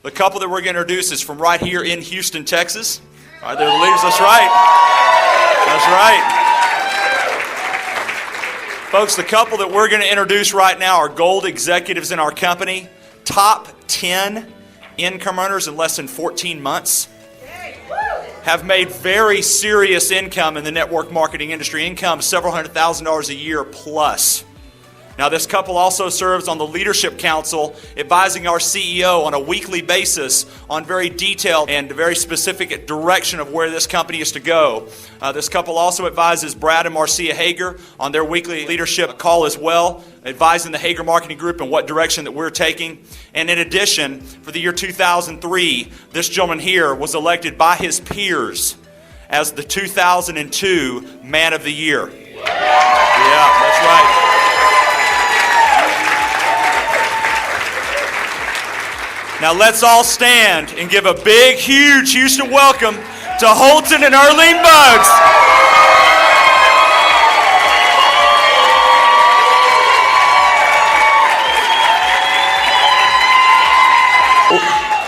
The couple that we're going to introduce is from right here in Houston, Texas. All right, they're the leaders. That's right. That's right. Folks, the couple that we're going to introduce right now are gold executives in our company, top 10 income earners in less than 14 months. Have made very serious income in the network marketing industry, income several $100,000 a year plus. Now, this couple also serves on the Leadership Council, advising our CEO on a weekly basis on very detailed and very specific direction of where this company is to go. This couple also advises Brad and Marcia Hager on their weekly leadership call as well, advising the Hager Marketing Group in what direction that we're taking. And in addition, for the year 2003, this gentleman here was elected by his peers as the 2002 Man of the Year. Yeah, that's right. Now let's all stand and give a big, huge Houston welcome to Holton and Earlene Buggs.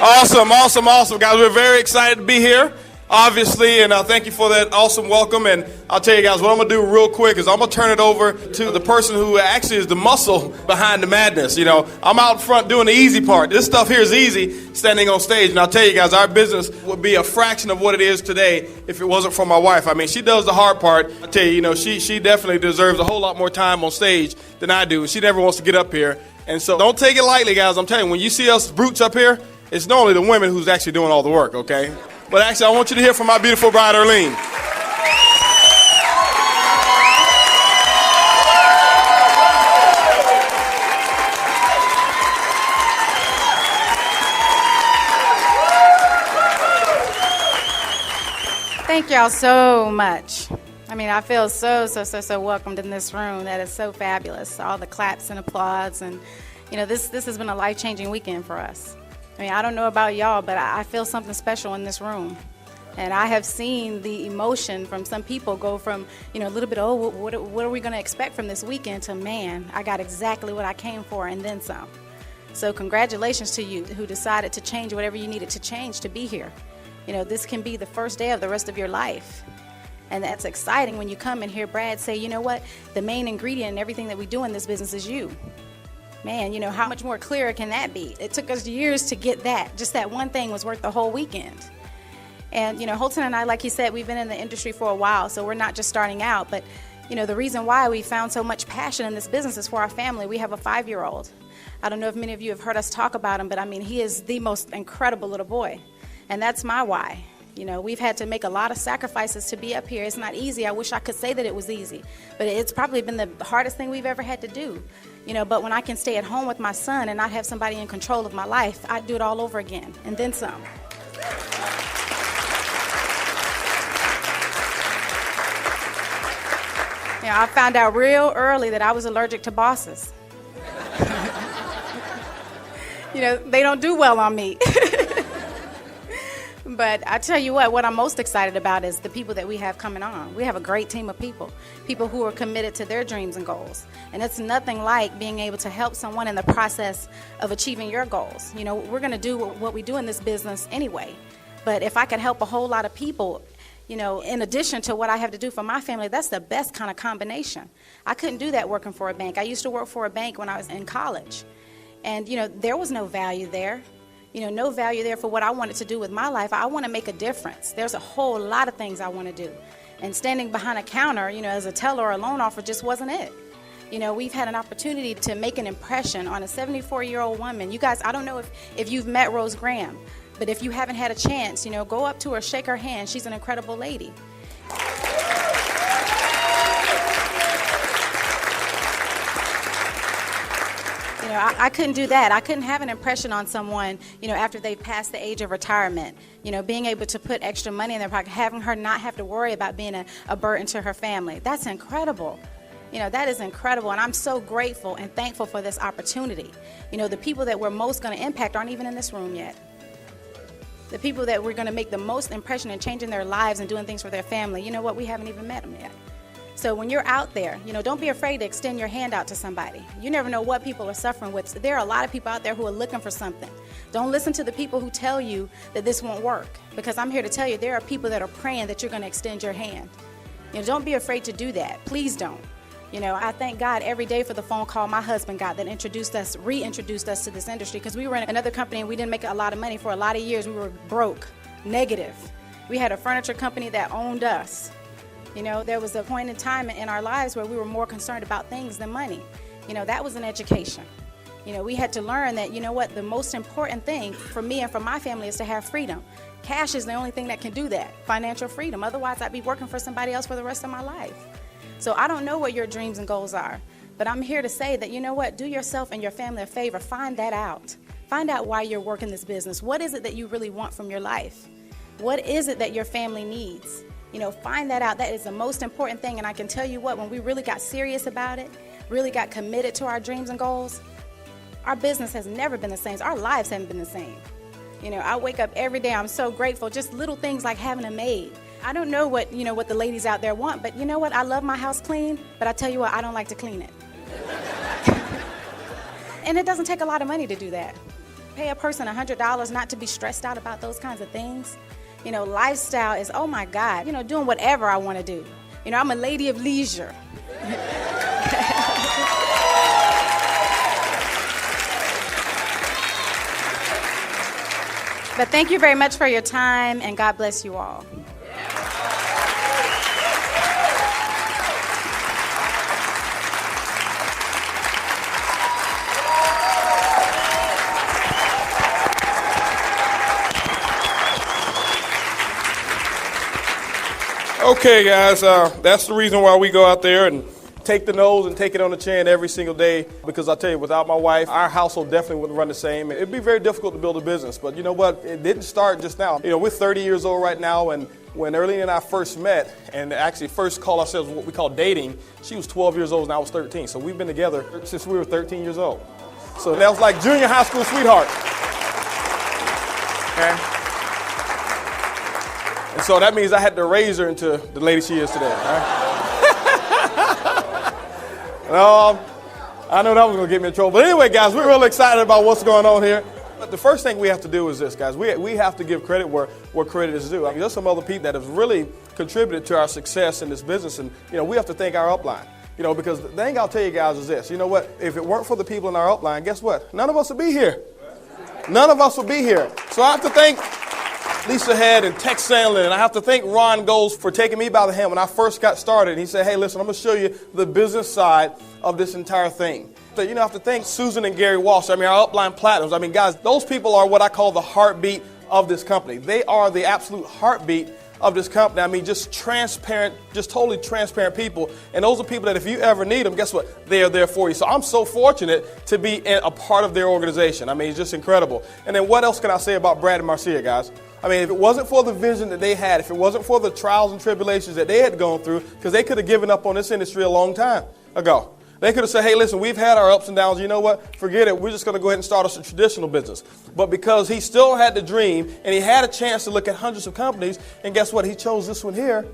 Awesome, guys. We're very excited to be here, obviously, and thank you for that awesome welcome. And I'll tell you guys, what I'm going to do real quick is I'm going to turn it over to the person who actually is the muscle behind the madness. You know, I'm out front doing the easy part. This stuff here is easy, standing on stage. And I'll tell you guys, our business would be a fraction of what it is today if it wasn't for my wife. I mean, she does the hard part. I tell you, she definitely deserves a whole lot more time on stage than I do. She never wants to get up here. And so don't take it lightly, guys. I'm telling you, when you see us brutes up here, it's normally the women who's actually doing all the work, okay? But actually, I want you to hear from my beautiful bride, Earlene. Thank y'all so much. I mean, I feel so welcomed in this room. That is so fabulous. All the claps and applause. And, this has been a life-changing weekend for us. I mean, I don't know about y'all, but I feel something special in this room. And I have seen the emotion from some people go from, a little bit, what are we going to expect from this weekend to, man, I got exactly what I came for and then some. So congratulations to you who decided to change whatever you needed to change to be here. This can be the first day of the rest of your life. And that's exciting when you come and hear Brad say, you know what, the main ingredient in everything that we do in this business is you. Man, how much more clearer can that be? It took us years to get that. Just that one thing was worth the whole weekend. And, Holton and I, like he said, we've been in the industry for a while, so we're not just starting out. But, the reason why we found so much passion in this business is for our family. We have a 5-year-old. I don't know if many of you have heard us talk about him, but, he is the most incredible little boy. And that's my why. We've had to make a lot of sacrifices to be up here. It's not easy. I wish I could say that it was easy. But it's probably been the hardest thing we've ever had to do. But when I can stay at home with my son and not have somebody in control of my life, I'd do it all over again, and then some. I found out real early that I was allergic to bosses. They don't do well on me. But I tell you what I'm most excited about is the people that we have coming on. We have a great team of people who are committed to their dreams and goals. And it's nothing like being able to help someone in the process of achieving your goals. We're going to do what we do in this business anyway. But if I could help a whole lot of people, in addition to what I have to do for my family, that's the best kind of combination. I couldn't do that working for a bank. I used to work for a bank when I was in college. And, there was no value there. No value there for what I wanted to do with my life. I want to make a difference. There's a whole lot of things I want to do. And standing behind a counter, as a teller or a loan officer just wasn't it. We've had an opportunity to make an impression on a 74-year-old woman. You guys, I don't know if you've met Rose Graham, but if you haven't had a chance, go up to her, shake her hand. She's an incredible lady. I couldn't do that. I couldn't have an impression on someone, after they've passed the age of retirement. Being able to put extra money in their pocket, having her not have to worry about being a burden to her family. That's incredible. That is incredible, and I'm so grateful and thankful for this opportunity. The people that we're most going to impact aren't even in this room yet. The people that we're going to make the most impression in changing their lives and doing things for their family, we haven't even met them yet. So when you're out there, don't be afraid to extend your hand out to somebody. You never know what people are suffering with. There are a lot of people out there who are looking for something. Don't listen to the people who tell you that this won't work, because I'm here to tell you there are people that are praying that you're going to extend your hand. Don't be afraid to do that. Please don't. I thank God every day for the phone call my husband got that reintroduced us to this industry, because we were in another company and we didn't make a lot of money for a lot of years. We were broke, negative. We had a furniture company that owned us. There was a point in time in our lives where we were more concerned about things than money. That was an education. We had to learn that, the most important thing for me and for my family is to have freedom. Cash is the only thing that can do that, financial freedom. Otherwise, I'd be working for somebody else for the rest of my life. So I don't know what your dreams and goals are, but I'm here to say that, do yourself and your family a favor. Find that out. Find out why you're working this business. What is it that you really want from your life? What is it that your family needs? Find that out. That is the most important thing. And I can tell you what, when we really got serious about it, really got committed to our dreams and goals, our business has never been the same. Our lives haven't been the same. I wake up every day, I'm so grateful. Just little things like having a maid. I don't know what the ladies out there want, but you know what? I love my house clean, but I tell you what, I don't like to clean it. And it doesn't take a lot of money to do that. Pay a person $100 not to be stressed out about those kinds of things. Lifestyle is, oh my God, doing whatever I want to do. I'm a lady of leisure. But thank you very much for your time, and God bless you all. Okay, guys, that's the reason why we go out there and take the nose and take it on the chin every single day, because I tell you, without my wife, our household definitely wouldn't run the same. It'd be very difficult to build a business, but you know what? It didn't start just now. We're 30 years old right now, and when Erlene and I first met, and actually first called ourselves what we call dating, she was 12 years old and I was 13. So we've been together since we were 13 years old. So that was like junior high school sweetheart. Okay? And so that means I had to raise her into the lady she is today. Right? I know that was going to get me in trouble. But anyway, guys, we're really excited about what's going on here. But the first thing we have to do is this, guys. We have to give credit where credit is due. There's some other people that have really contributed to our success in this business. And, we have to thank our upline. Because the thing I'll tell you guys is this. You know what? If it weren't for the people in our upline, guess what? None of us would be here. None of us would be here. So I have to thank Lisa Head and Tex Sandlin, and I have to thank Ron Goles for taking me by the hand when I first got started. He said, hey, listen, I'm going to show you the business side of this entire thing. So, I have to thank Susan and Gary Walsh, our upline platinums. Guys, those people are what I call the heartbeat of this company. They are the absolute heartbeat of this company. Just transparent, just totally transparent people. And those are people that if you ever need them, guess what? They are there for you. So I'm so fortunate to be a part of their organization. It's just incredible. And then what else can I say about Brad and Marcia, guys? If it wasn't for the vision that they had, if it wasn't for the trials and tribulations that they had gone through, because they could have given up on this industry a long time ago. They could have said, hey, listen, we've had our ups and downs. You know what? Forget it. We're just going to go ahead and start us a traditional business. But because he still had the dream and he had a chance to look at hundreds of companies, and guess what? He chose this one here.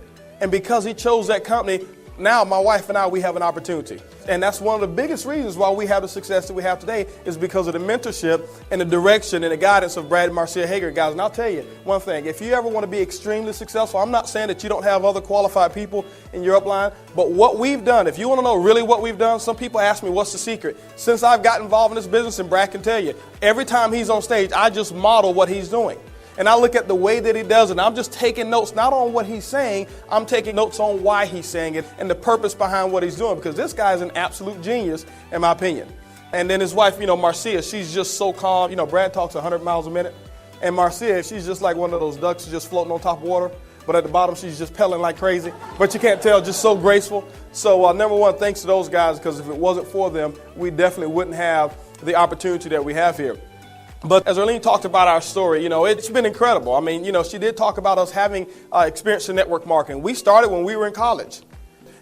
And because he chose that company, now my wife and I, we have an opportunity. And that's one of the biggest reasons why we have the success that we have today is because of the mentorship and the direction and the guidance of Brad and Marcia Hager, guys. And I'll tell you one thing, if you ever want to be extremely successful, I'm not saying that you don't have other qualified people in your upline, but what we've done, if you want to know really what we've done, some people ask me, what's the secret? Since I've got involved in this business, and Brad can tell you, every time he's on stage, I just model what he's doing. And I look at the way that he does it, and I'm just taking notes, not on what he's saying, I'm taking notes on why he's saying it and the purpose behind what he's doing, because this guy is an absolute genius, in my opinion. And then his wife, Marcia, she's just so calm. Brad talks 100 miles a minute, and Marcia, she's just like one of those ducks just floating on top of water, but at the bottom, she's just pedaling like crazy. But you can't tell, just so graceful. So number one, thanks to those guys, because if it wasn't for them, we definitely wouldn't have the opportunity that we have here. But as Erlene talked about our story, it's been incredible. She did talk about us having experience in network marketing. We started when we were in college.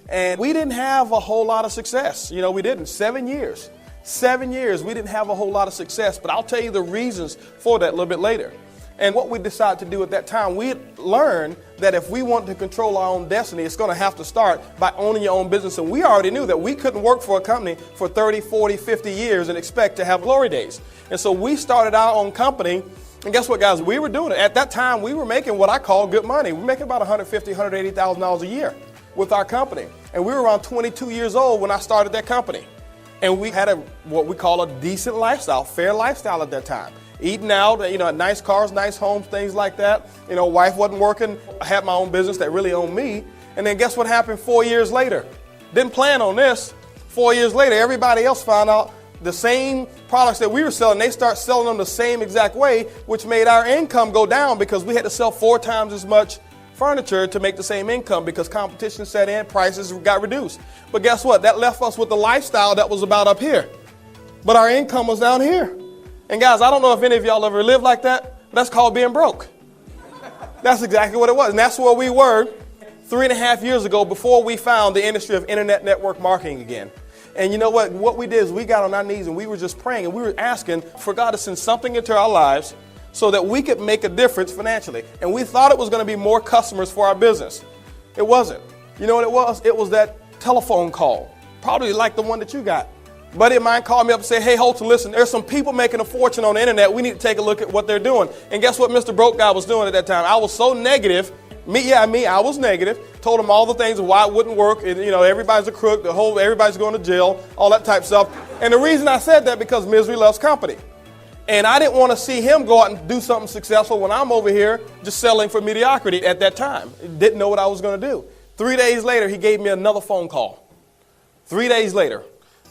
And we didn't have a whole lot of success. We didn't. 7 years. 7 years, we didn't have a whole lot of success. But I'll tell you the reasons for that a little bit later. And what we decided to do at that time, we learned that if we want to control our own destiny, it's going to have to start by owning your own business. And we already knew that we couldn't work for a company for 30, 40, 50 years and expect to have glory days. And so we started our own company. And guess what, guys? We were doing it. At that time, we were making what I call good money. We were making about $150,000, $180,000 a year with our company. And we were around 22 years old when I started that company. And we had what we call a decent lifestyle, fair lifestyle at that time. Eating out, nice cars, nice homes, things like that. Wife wasn't working. I had my own business that really owned me. And then guess what happened 4 years later? Didn't plan on this. 4 years later, everybody else found out the same products that we were selling. They start selling them the same exact way, which made our income go down because we had to sell 4 times as much furniture to make the same income because competition set in, prices got reduced. But guess what? That left us with the lifestyle that was about up here. But our income was down here. And guys, I don't know if any of y'all ever lived like that, but that's called being broke. That's exactly what it was. And that's where we were 3.5 years ago before we found the industry of internet network marketing again. And you know what? What we did is we got on our knees and we were just praying and we were asking for God to send something into our lives so that we could make a difference financially. And we thought it was going to be more customers for our business. It wasn't. You know what it was? It was that telephone call, probably like the one that you got. A buddy of mine called me up and said, hey, Holton, listen, there's some people making a fortune on the internet. We need to take a look at what they're doing. And guess what Mr. Broke Guy was doing at that time? I was so negative. I was negative. Told him all the things of why it wouldn't work. And, everybody's a crook. Everybody's going to jail, all that type of stuff. And the reason I said that because misery loves company. And I didn't want to see him go out and do something successful when I'm over here just selling for mediocrity at that time. Didn't know what I was going to do. 3 days later, he gave me another phone call. 3 days later.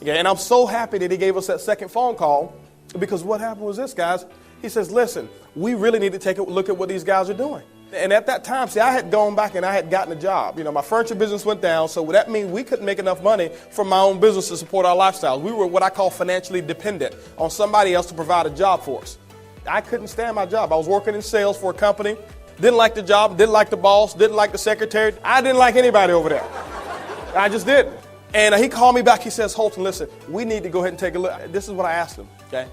Okay, and I'm so happy that he gave us that second phone call because what happened was this, guys. He says, listen, we really need to take a look at what these guys are doing. And at that time, I had gone back and I had gotten a job. My furniture business went down, so that means we couldn't make enough money from my own business to support our lifestyles. We were what I call financially dependent on somebody else to provide a job for us. I couldn't stand my job. I was working in sales for a company. Didn't like the job, didn't like the boss, didn't like the secretary. I didn't like anybody over there. I just didn't. And he called me back. He says, Holton, listen, we need to go ahead and take a look. This is what I asked him, okay?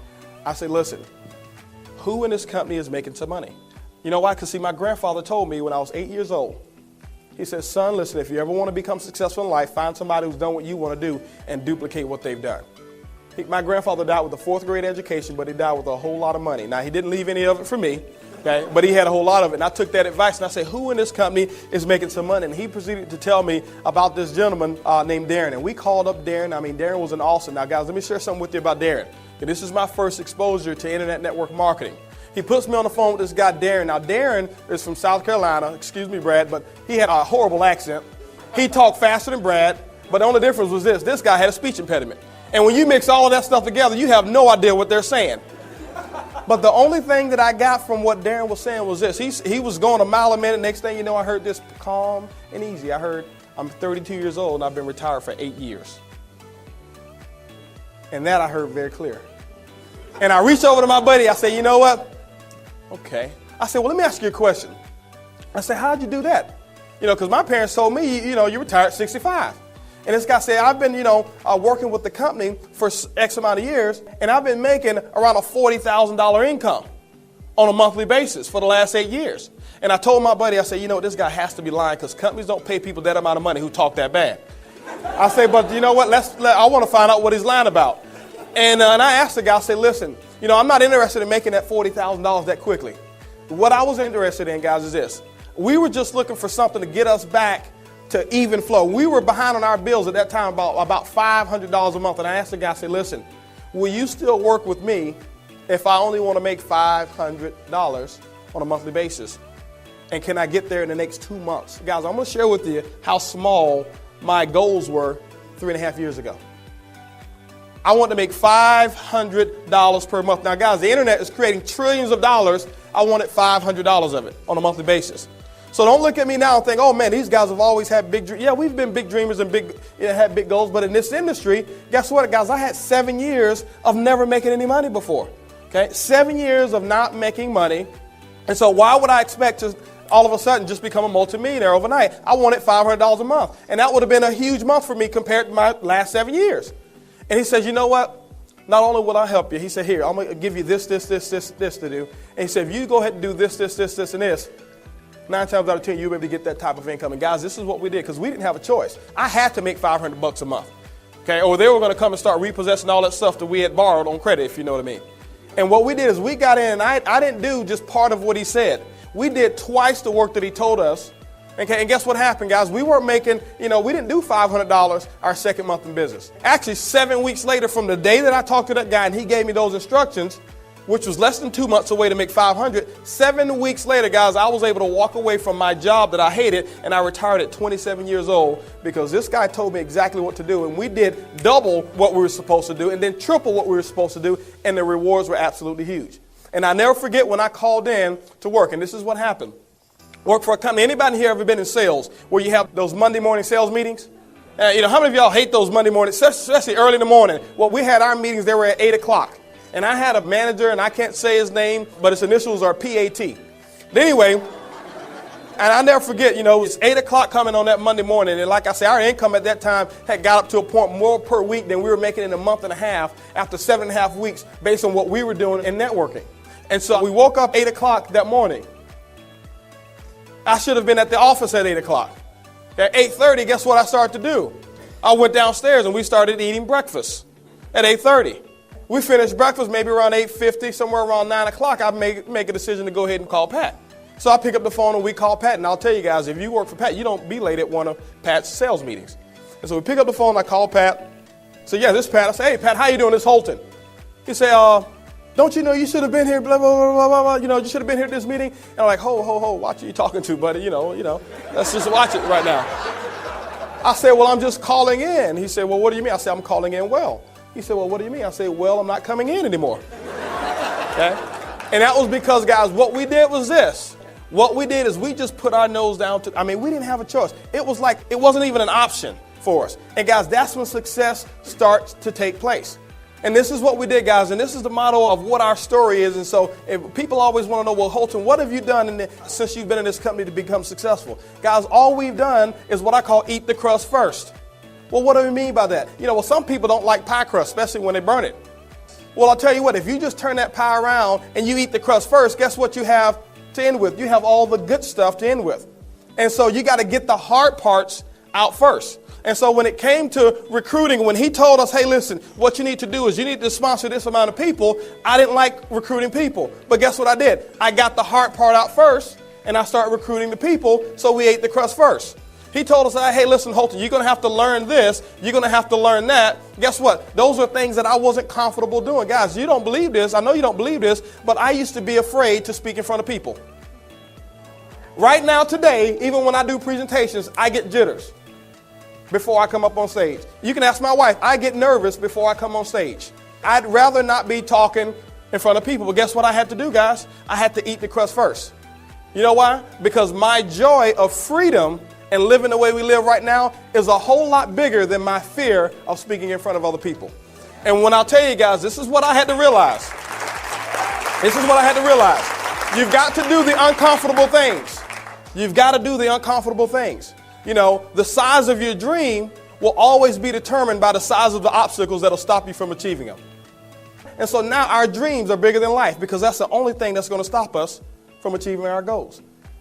I said, listen, who in this company is making some money? You know why? Because, see, my grandfather told me when I was 8 years old, he said, son, listen, if you ever want to become successful in life, find somebody who's done what you want to do and duplicate what they've done. My grandfather died with a 4th grade education, but he died with a whole lot of money. Now, he didn't leave any of it for me. Okay, but he had a whole lot of it. And I took that advice and I said, who in this company is making some money? And he proceeded to tell me about this gentleman named Darren. And we called up Darren. Darren was an awesome. Now, guys, let me share something with you about Darren. Okay, this is my first exposure to internet network marketing. He puts me on the phone with this guy, Darren. Now, Darren is from South Carolina. Excuse me, Brad, but he had a horrible accent. He talked faster than Brad, but the only difference was this. This guy had a speech impediment. And when you mix all of that stuff together, you have no idea what they're saying. But the only thing that I got from what Darren was saying was this. He was going a mile a minute. Next thing you know, I heard this calm and easy. I heard, I'm 32 years old and I've been retired for 8 years. And that I heard very clear. And I reached over to my buddy. I said, you know what? Okay. I said, well, let me ask you a question. I said, how'd you do that? Because my parents told me, you retired at 65. And this guy said, I've been, working with the company for X amount of years, and I've been making around a $40,000 income on a monthly basis for the last 8 years. And I told my buddy, I said, this guy has to be lying because companies don't pay people that amount of money who talk that bad. I said, but you know what? I want to find out what he's lying about. And I asked the guy, I said, listen, I'm not interested in making that $40,000 that quickly. What I was interested in, guys, is this. We were just looking for something to get us back to even flow. We were behind on our bills at that time about $500 a month. And I asked the guy, I said, listen, will you still work with me if I only want to make $500 on a monthly basis? And can I get there in the next 2 months? Guys, I'm going to share with you how small my goals were 3.5 years ago. I want to make $500 per month. Now, guys, the internet is creating trillions of dollars. I wanted $500 of it on a monthly basis. So don't look at me now and think, oh, man, these guys have always had big dreams. Yeah, we've been big dreamers and had big goals. But in this industry, guess what, guys? I had 7 years of never making any money before. Okay, 7 years of not making money. And so why would I expect to all of a sudden just become a multimillionaire overnight? I wanted $500 a month. And that would have been a huge month for me compared to my last 7 years. And he says, you know what? not only will I help you, he said, here, I'm going to give you this to do. And he said, if you go ahead and do this, and this, 9 times out of 10, you'll be able to get that type of income. And guys, this is what we did because we didn't have a choice. I had to make $500 a month. Okay, or they were going to come and start repossessing all that stuff that we had borrowed on credit, if you know what I mean. And what we did is we got in, and I didn't do just part of what he said. We did twice the work that he told us. Okay, and guess what happened, guys? We weren't making, we didn't do $500 our second month in business. Actually, 7 weeks later from the day that I talked to that guy and he gave me those instructions, which was less than 2 months away to make $500, 7 weeks later, guys, I was able to walk away from my job that I hated, and I retired at 27 years old because this guy told me exactly what to do, and we did double what we were supposed to do and then triple what we were supposed to do, and the rewards were absolutely huge. And I never forget when I called in to work, and this is what happened. Work for a company. Anybody here ever been in sales where you have those Monday morning sales meetings? How many of y'all hate those Monday mornings, especially early in the morning? Well, we had our meetings, they were at 8 o'clock. And I had a manager, and I can't say his name, but his initials are PAT. But anyway, and I'll never forget, it's 8 o'clock coming on that Monday morning. And like I said, our income at that time had got up to a point more per week than we were making in a month and a half after 7.5 weeks based on what we were doing in networking. And so we woke up 8 o'clock that morning. I should have been at the office at 8 o'clock. At 8:30, guess what I started to do? I went downstairs and we started eating breakfast at 8:30. We finished breakfast maybe around 8:50, somewhere around 9 o'clock. I make a decision to go ahead and call Pat. So I pick up the phone and we call Pat. And I'll tell you guys, if you work for Pat, you don't be late at one of Pat's sales meetings. And so we pick up the phone, I call Pat. So yeah, this is Pat. I say, hey, Pat, how you doing? This is Holton. He say, don't you know you should have been here, blah, blah, blah, blah, blah, you should have been here at this meeting. And I'm like, ho, watch who you talking to, buddy, let's just watch it right now. I said, well, I'm just calling in. He said, well, what do you mean? I said, I'm calling in well. He said, well, what do you mean? I said, well, I'm not coming in anymore. Okay? And that was because, guys, what we did was this. What we did is we just put our nose down we didn't have a choice. It was like, it wasn't even an option for us. And guys, that's when success starts to take place. And this is what we did, guys, and this is the motto of what our story is. And so if people always want to know, well, Holton, what have you done since you've been in this company to become successful? Guys, all we've done is what I call eat the crust first. Well, what do we mean by that? Some people don't like pie crust, especially when they burn it. Well, I'll tell you what, if you just turn that pie around and you eat the crust first, guess what you have to end with? You have all the good stuff to end with. And so you got to get the hard parts out first. And so when it came to recruiting, when he told us, hey, listen, what you need to do is you need to sponsor this amount of people, I didn't like recruiting people. But guess what I did? I got the hard part out first, and I started recruiting the people, so we ate the crust first. He told us, hey, listen, Holton, you're going to have to learn this. You're going to have to learn that. Guess what? Those are things that I wasn't comfortable doing. Guys, you don't believe this. I know you don't believe this, but I used to be afraid to speak in front of people. Right now, today, even when I do presentations, I get jitters before I come up on stage. You can ask my wife, I get nervous before I come on stage. I'd rather not be talking in front of people. But guess what I had to do, guys? I had to eat the crust first. You know why? Because my joy of freedom and living the way we live right now is a whole lot bigger than my fear of speaking in front of other people. And when I'll tell you guys, this is what I had to realize. This is what I had to realize. You've got to do the uncomfortable things. You've got to do the uncomfortable things. The size of your dream will always be determined by the size of the obstacles that'll stop you from achieving them. And so now our dreams are bigger than life because that's the only thing that's going to stop us from achieving our goals.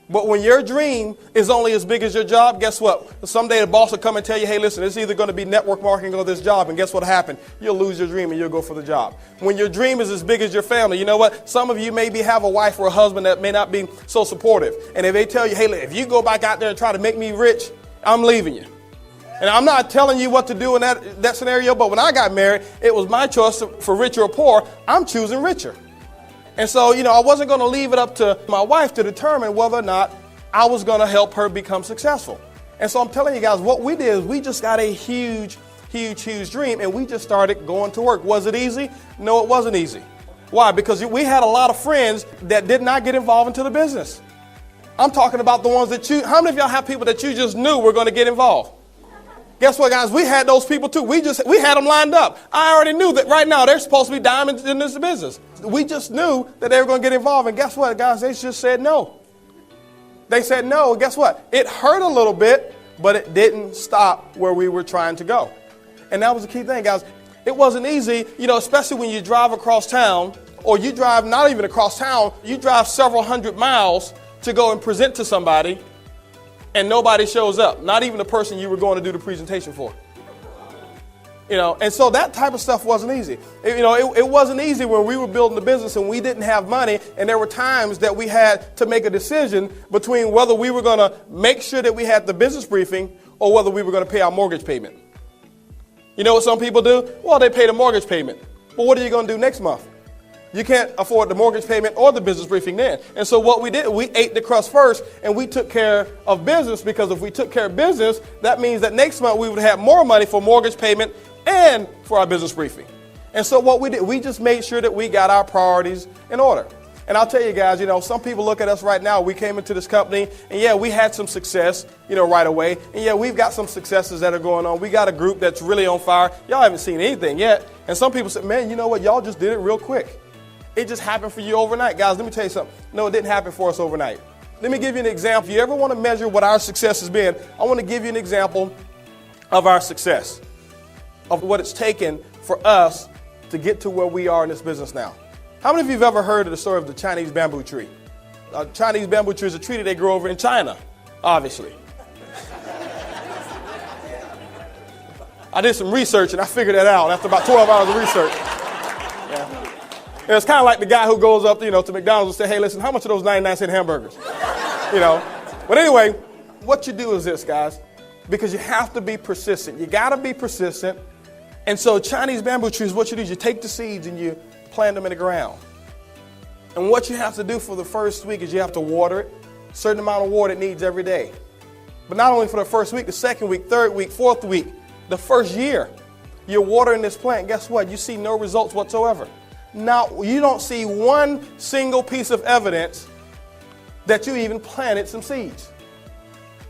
But when your dream is only as big as your job, guess what? Someday the boss will come and tell you, hey, listen, it's either going to be network marketing or this job. And guess what happened? You'll lose your dream and you'll go for the job. When your dream is as big as your family, you know what? Some of you maybe have a wife or a husband that may not be so supportive. And if they tell you, hey, if you go back out there and try to make me rich, I'm leaving you. And I'm not telling you what to do in that scenario, but when I got married, it was my choice for rich or poor. I'm choosing richer. And so, I wasn't going to leave it up to my wife to determine whether or not I was going to help her become successful. And so I'm telling you guys, what we did is we just got a huge dream, and we just started going to work. Was it easy? No, it wasn't easy. Why? Because we had a lot of friends that did not get involved into the business. I'm talking about the ones that how many of y'all have people that you just knew were going to get involved? Guess what, guys? We had those people too. We had them lined up. I already knew that right now they're supposed to be diamonds in this business. We just knew that they were going to get involved. And guess what, guys? They just said no. They said no. And guess what? It hurt a little bit, but it didn't stop where we were trying to go. And that was the key thing, guys. It wasn't easy, especially when you drive across town, or you drive not even across town, you drive several hundred miles to go and present to somebody, and nobody shows up, not even the person you were going to do the presentation for. And so that type of stuff wasn't easy. It wasn't easy when we were building the business and we didn't have money, and there were times that we had to make a decision between whether we were going to make sure that we had the business briefing or whether we were going to pay our mortgage payment. You know what some people do? Well, they pay the mortgage payment. But what are you going to do next month? You can't afford the mortgage payment or the business briefing then. And so what we did, we ate the crust first, and we took care of business, because if we took care of business, that means that next month we would have more money for mortgage payment and for our business briefing. And so what we did, we just made sure that we got our priorities in order. And I'll tell you guys, some people look at us right now. We came into this company, and yeah, we had some success, right away. And yeah, we've got some successes that are going on. We got a group that's really on fire. Y'all haven't seen anything yet. And some people say, man, you know what? Y'all just did it real quick. It just happened for you overnight. Guys, let me tell you something. No, it didn't happen for us overnight. Let me give you an example. If you ever want to measure what our success has been, I want to give you an example of our success, of what it's taken for us to get to where we are in this business now. How many of you have ever heard of the story of the Chinese bamboo tree? A Chinese bamboo tree is a tree that they grow over in China, obviously. I did some research and I figured that out after about 12 hours of research. Yeah. And it's kind of like the guy who goes up, to McDonald's and say, hey, listen, how much are those 99-cent hamburgers? But anyway, what you do is this, guys, because you have to be persistent. You got to be persistent. And so Chinese bamboo trees, what you do is you take the seeds and you plant them in the ground. And what you have to do for the first week is you have to water it, a certain amount of water it needs every day. But not only for the first week, the second week, third week, fourth week, the first year, you're watering this plant. Guess what? You see no results whatsoever. Now, you don't see one single piece of evidence that you even planted some seeds.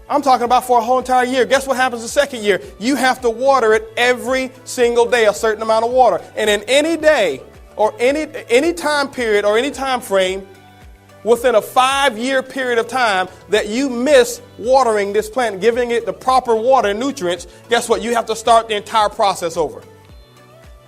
I'm talking about for a whole entire year. Guess what happens the second year? You have to water it every single day, a certain amount of water. And in any day or any time period or any time frame within a 5-year period of time that you miss watering this plant, giving it the proper water and nutrients, guess what? You have to start the entire process over.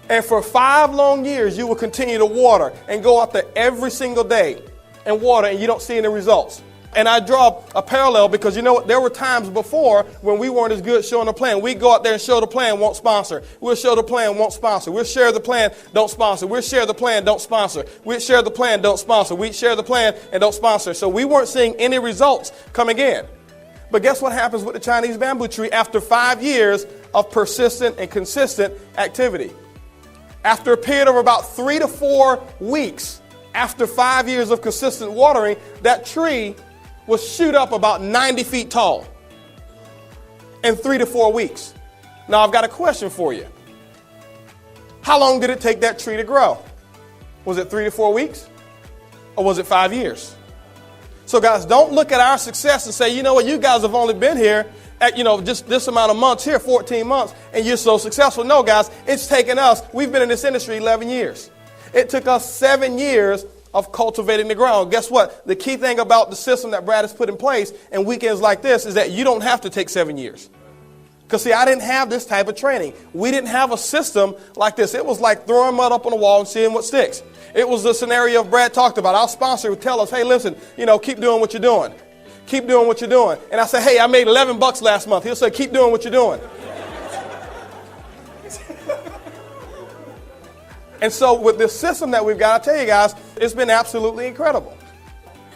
And for 5 long years, you will continue to water and go out there every single day and water, and you don't see any results. And I draw a parallel because, there were times before when we weren't as good showing the plan. We'd go out there and show the plan, won't sponsor. We'll show the plan, won't sponsor. We'll share the plan, don't sponsor. We'll share the plan, don't sponsor. We'll share the plan, don't sponsor. We'd share the plan and don't sponsor. So we weren't seeing any results coming in. But guess what happens with the Chinese bamboo tree after 5 years of persistent and consistent activity? After a period of about 3 to 4 weeks, after 5 years of consistent watering, that tree will shoot up about 90 feet tall in 3 to 4 weeks. Now, I've got a question for you. How long did it take that tree to grow? Was it 3 to 4 weeks? Or was it 5 years? So, guys, don't look at our success and say, you know what, you guys have only been here at, just this amount of months here, 14 months, and you're so successful. No, guys, it's taken us, we've been in this industry 11 years. It took us 7 years of cultivating the ground. Guess what? The key thing about the system that Brad has put in place and weekends like this is that you don't have to take 7 years. Because, see, I didn't have this type of training. We didn't have a system like this. It was like throwing mud up on the wall and seeing what sticks. It was the scenario Brad talked about. Our sponsor would tell us, hey, listen, keep doing what you're doing. Keep doing what you're doing. And I say, hey, I made $11 last month. He'll say, keep doing what you're doing. And so with this system that we've got, I tell you guys, it's been absolutely incredible.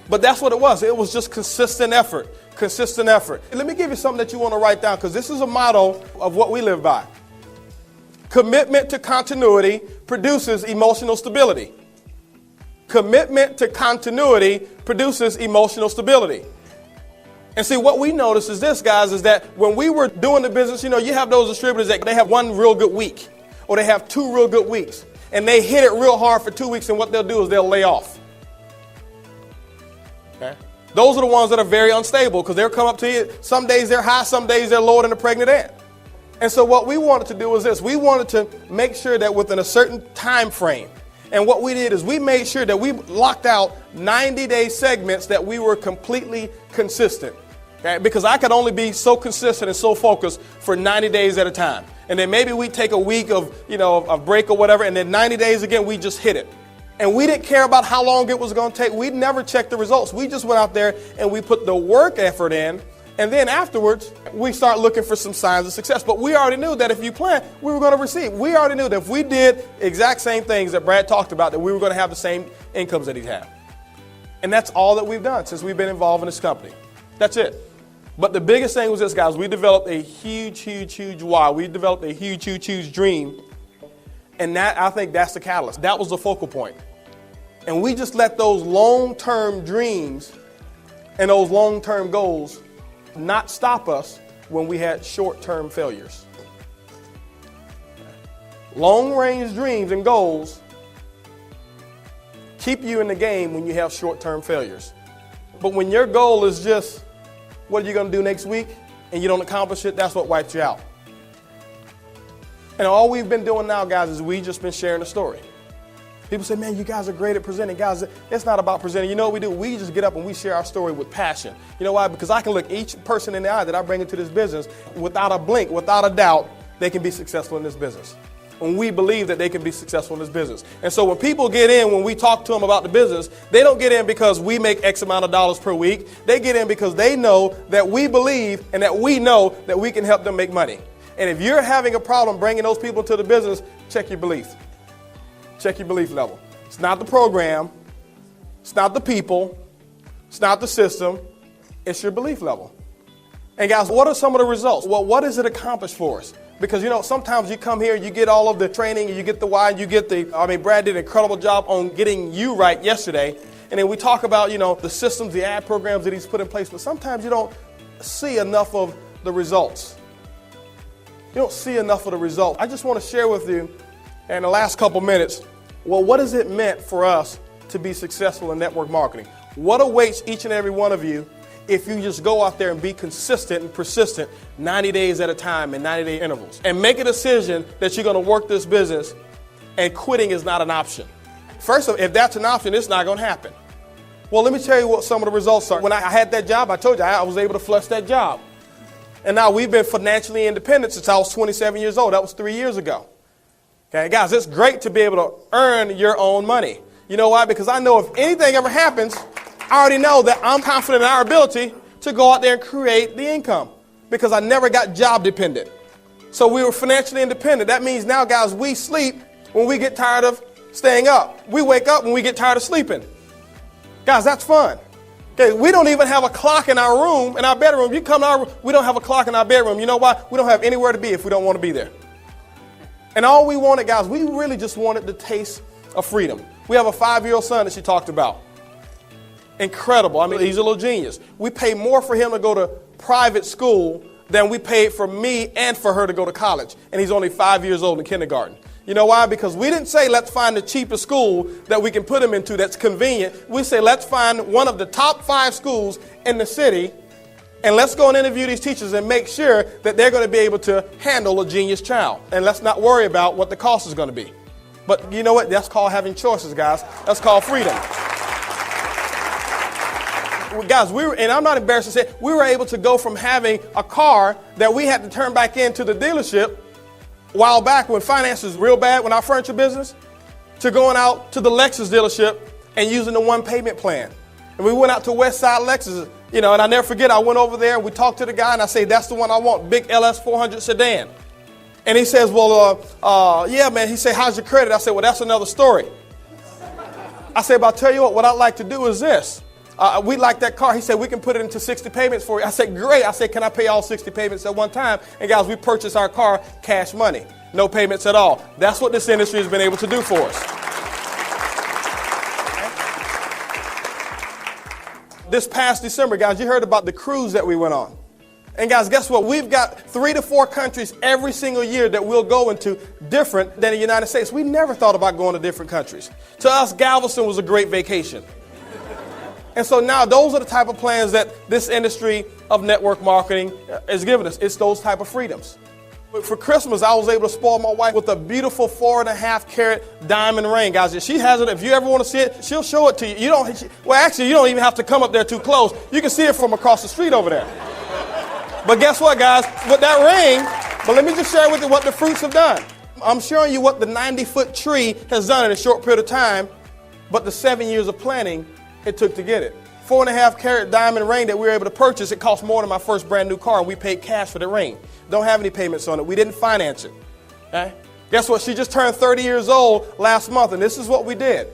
But that's what it was. It was just consistent effort, consistent effort. Let me give you something that you want to write down, because this is a motto of what we live by. Commitment to continuity produces emotional stability. Commitment to continuity produces emotional stability. And see, what we notice is this, guys, is that when we were doing the business, you have those distributors that they have one real good week, or they have 2 real good weeks. And they hit it real hard for 2 weeks, and what they'll do is they'll lay off. Okay? Those are the ones that are very unstable, because they'll come up to you. Some days they're high, some days they're lower than a pregnant ant. And so what we wanted to do was this. We wanted to make sure that within a certain time frame, and what we did is we made sure that we locked out 90-day segments that we were completely consistent. Okay? Because I could only be so consistent and so focused for 90 days at a time. And then maybe we take a week of, a break or whatever, and then 90 days again, we just hit it. And we didn't care about how long it was going to take. We never checked the results. We just went out there and we put the work effort in. And then afterwards, we start looking for some signs of success. But we already knew that if you plan, we were going to receive. We already knew that if we did exact same things that Brad talked about, that we were going to have the same incomes that he'd have. And that's all that we've done since we've been involved in this company. That's it. But the biggest thing was this, guys. We developed a huge why. We developed a huge dream. And I think that's the catalyst. That was the focal point. And we just let those long-term dreams and those long-term goals not stop us when we had short-term failures. Long-range dreams and goals keep you in the game when you have short-term failures. But when your goal is just, what are you going to do next week, and you don't accomplish it, that's what wipes you out. And all we've been doing now, guys, is we've just been sharing the story. People say, man, you guys are great at presenting. Guys, it's not about presenting. You know what we do? We just get up and we share our story with passion. You know why? Because I can look each person in the eye that I bring into this business without a blink, without a doubt, they can be successful in this business. When we believe that they can be successful in this business. And so when people get in, when we talk to them about the business, they don't get in because we make X amount of dollars per week. They get in because they know that we believe and that we know that we can help them make money. And if you're having a problem bringing those people to the business, check your belief. Check your belief level. It's not the program. It's not the people. It's not the system. It's your belief level. And guys, what are some of the results? Well, what does it accomplish for us? Because, sometimes you come here, you get all of the training, you get the why, you get Brad did an incredible job on getting you right yesterday. And then we talk about, the systems, the ad programs that he's put in place. But sometimes you don't see enough of the results. You don't see enough of the results. I just want to share with you in the last couple minutes, well, what has it meant for us to be successful in network marketing? What awaits each and every one of you if you just go out there and be consistent and persistent 90 days at a time in 90-day intervals and make a decision that you're going to work this business and quitting is not an option. First of all, if that's an option, it's not going to happen. Well, let me tell you what some of the results are. When I had that job, I told you I was able to flush that job. And now we've been financially independent since I was 27 years old. That was 3 years ago. Okay, guys, it's great to be able to earn your own money. You know why? Because I know if anything ever happens, I already know that I'm confident in our ability to go out there and create the income because I never got job dependent. So we were financially independent. That means now, guys, we sleep when we get tired of staying up. We wake up when we get tired of sleeping. Guys, that's fun. Okay, we don't even have a clock in our room, in our bedroom. You come to our room, we don't have a clock in our bedroom. You know why? We don't have anywhere to be if we don't want to be there. And all we wanted, guys, we really just wanted the taste of freedom. We have a 5-year-old son that she talked about. Incredible. I mean, he's a little genius. We pay more for him to go to private school than we paid for me and for her to go to college. And he's only 5 years old in kindergarten. You know why? Because we didn't say let's find the cheapest school that we can put him into that's convenient. We say let's find one of the top 5 schools in the city and let's go and interview these teachers and make sure that they're going to be able to handle a genius child. And let's not worry about what the cost is going to be. But you know what? That's called having choices, guys. That's called freedom. Guys, and I'm not embarrassed to say, we were able to go from having a car that we had to turn back into the dealership a while back when finance was real bad with our furniture business, to going out to the Lexus dealership and using the one payment plan. And we went out to West Side Lexus, and I never forget, I went over there, we talked to the guy, and I say, that's the one I want, big LS 400 sedan. And he says, well, yeah, man. He said, how's your credit? I said, well, that's another story. I said, but I'll tell you what I'd like to do is this. We like that car. He said, we can put it into 60 payments for you. I said, great. I said, can I pay all 60 payments at one time? And guys, we purchased our car cash money. No payments at all. That's what this industry has been able to do for us. This past December, guys, you heard about the cruise that we went on. And guys, guess what? We've got 3 to 4 countries every single year that we'll go into different than the United States. We never thought about going to different countries. To us, Galveston was a great vacation. And so now those are the type of plans that this industry of network marketing is giving us. It's those type of freedoms. For Christmas, I was able to spoil my wife with a beautiful 4.5-carat diamond ring, guys. If she has it, if you ever want to see it, she'll show it to you. You don't even have to come up there too close. You can see it from across the street over there. But guess what, guys? With that ring, but let me just share with you what the fruits have done. I'm showing you what the 90-foot tree has done in a short period of time, but the 7 years of planning it took to get it. 4.5-carat diamond ring that we were able to purchase, it cost more than my first brand new car, and we paid cash for the ring. Don't have any payments on it. We didn't finance it. Okay? Guess what? She just turned 30 years old last month, and this is what we did.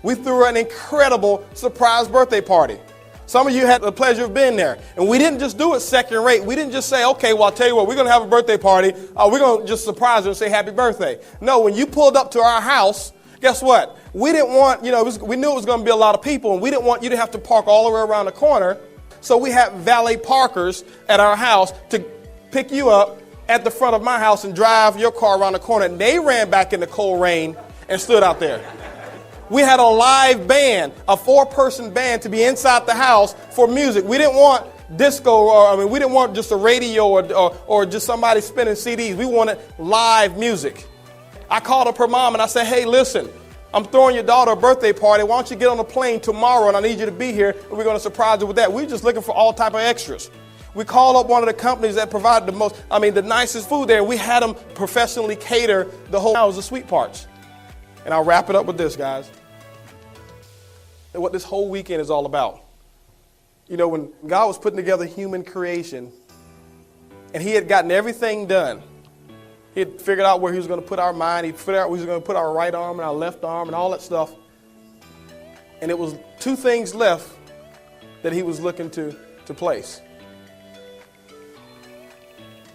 We threw her an incredible surprise birthday party. Some of you had the pleasure of being there. And we didn't just do it second rate. We didn't just say, okay, well, I'll tell you what, we're going to have a birthday party. We're going to just surprise her and say happy birthday. No, when you pulled up to our house, guess what? We didn't want, we knew it was going to be a lot of people, and we didn't want you to have to park all the way around the corner. So we had valet parkers at our house to pick you up at the front of my house and drive your car around the corner. And they ran back in the cold rain and stood out there. We had a live band, a 4-person band to be inside the house for music. We didn't want disco, we didn't want just a radio or just somebody spinning CDs. We wanted live music. I called up her mom and I said, hey, listen, I'm throwing your daughter a birthday party. Why don't you get on a plane tomorrow and I need you to be here and we're going to surprise her with that. We're just looking for all type of extras. We called up one of the companies that provided the nicest food there. We had them professionally cater the whole house, the sweet parts. And I'll wrap it up with this, guys. And what this whole weekend is all about. When God was putting together human creation and he had gotten everything done, he had figured out where he was going to put our mind. He figured out where he was going to put our right arm and our left arm and all that stuff. And it was 2 things left that he was looking to place.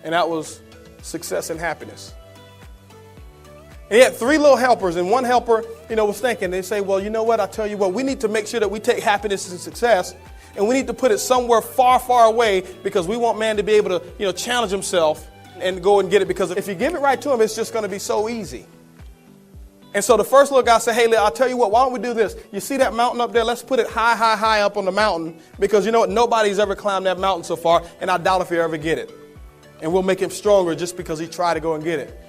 And that was success and happiness. And he had 3 little helpers, and one helper, was thinking, they say, well, you know what, I'll tell you what, we need to make sure that we take happiness and success, and we need to put it somewhere far, far away because we want man to be able to, challenge himself and go and get it, because if you give it right to him, it's just going to be so easy. And so the first little guy said, hey, I'll tell you what, why don't we do this? You see that mountain up there? Let's put it high, high, high up on the mountain, because you know what, nobody's ever climbed that mountain so far, and I doubt if he'll ever get it. And we'll make him stronger just because he tried to go and get it.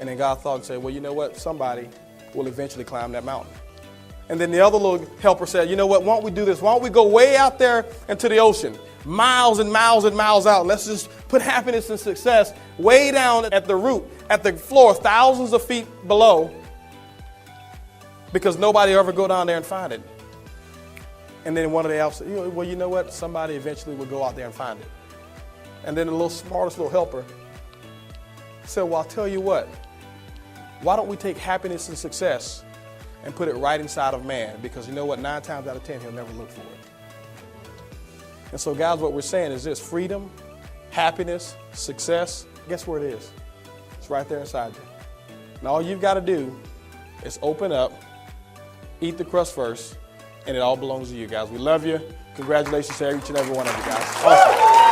And then God thought and said, well, you know what? Somebody will eventually climb that mountain. And then the other little helper said, you know what? Why don't we do this? Why don't we go way out there into the ocean, miles and miles and miles out. Let's just put happiness and success way down at the root, at the floor, thousands of feet below, because nobody will ever go down there and find it. And then one of the elves said, well, you know what? Somebody eventually will go out there and find it. And then the smartest little helper said, well, I'll tell you what. Why don't we take happiness and success and put it right inside of man? Because you know what? 9 times out of 10, he'll never look for it. And so, guys, what we're saying is this: freedom, happiness, success. Guess where it is? It's right there inside you. And all you've got to do is open up, eat the crust first, and it all belongs to you, guys. We love you. Congratulations to each and every one of you guys. Awesome.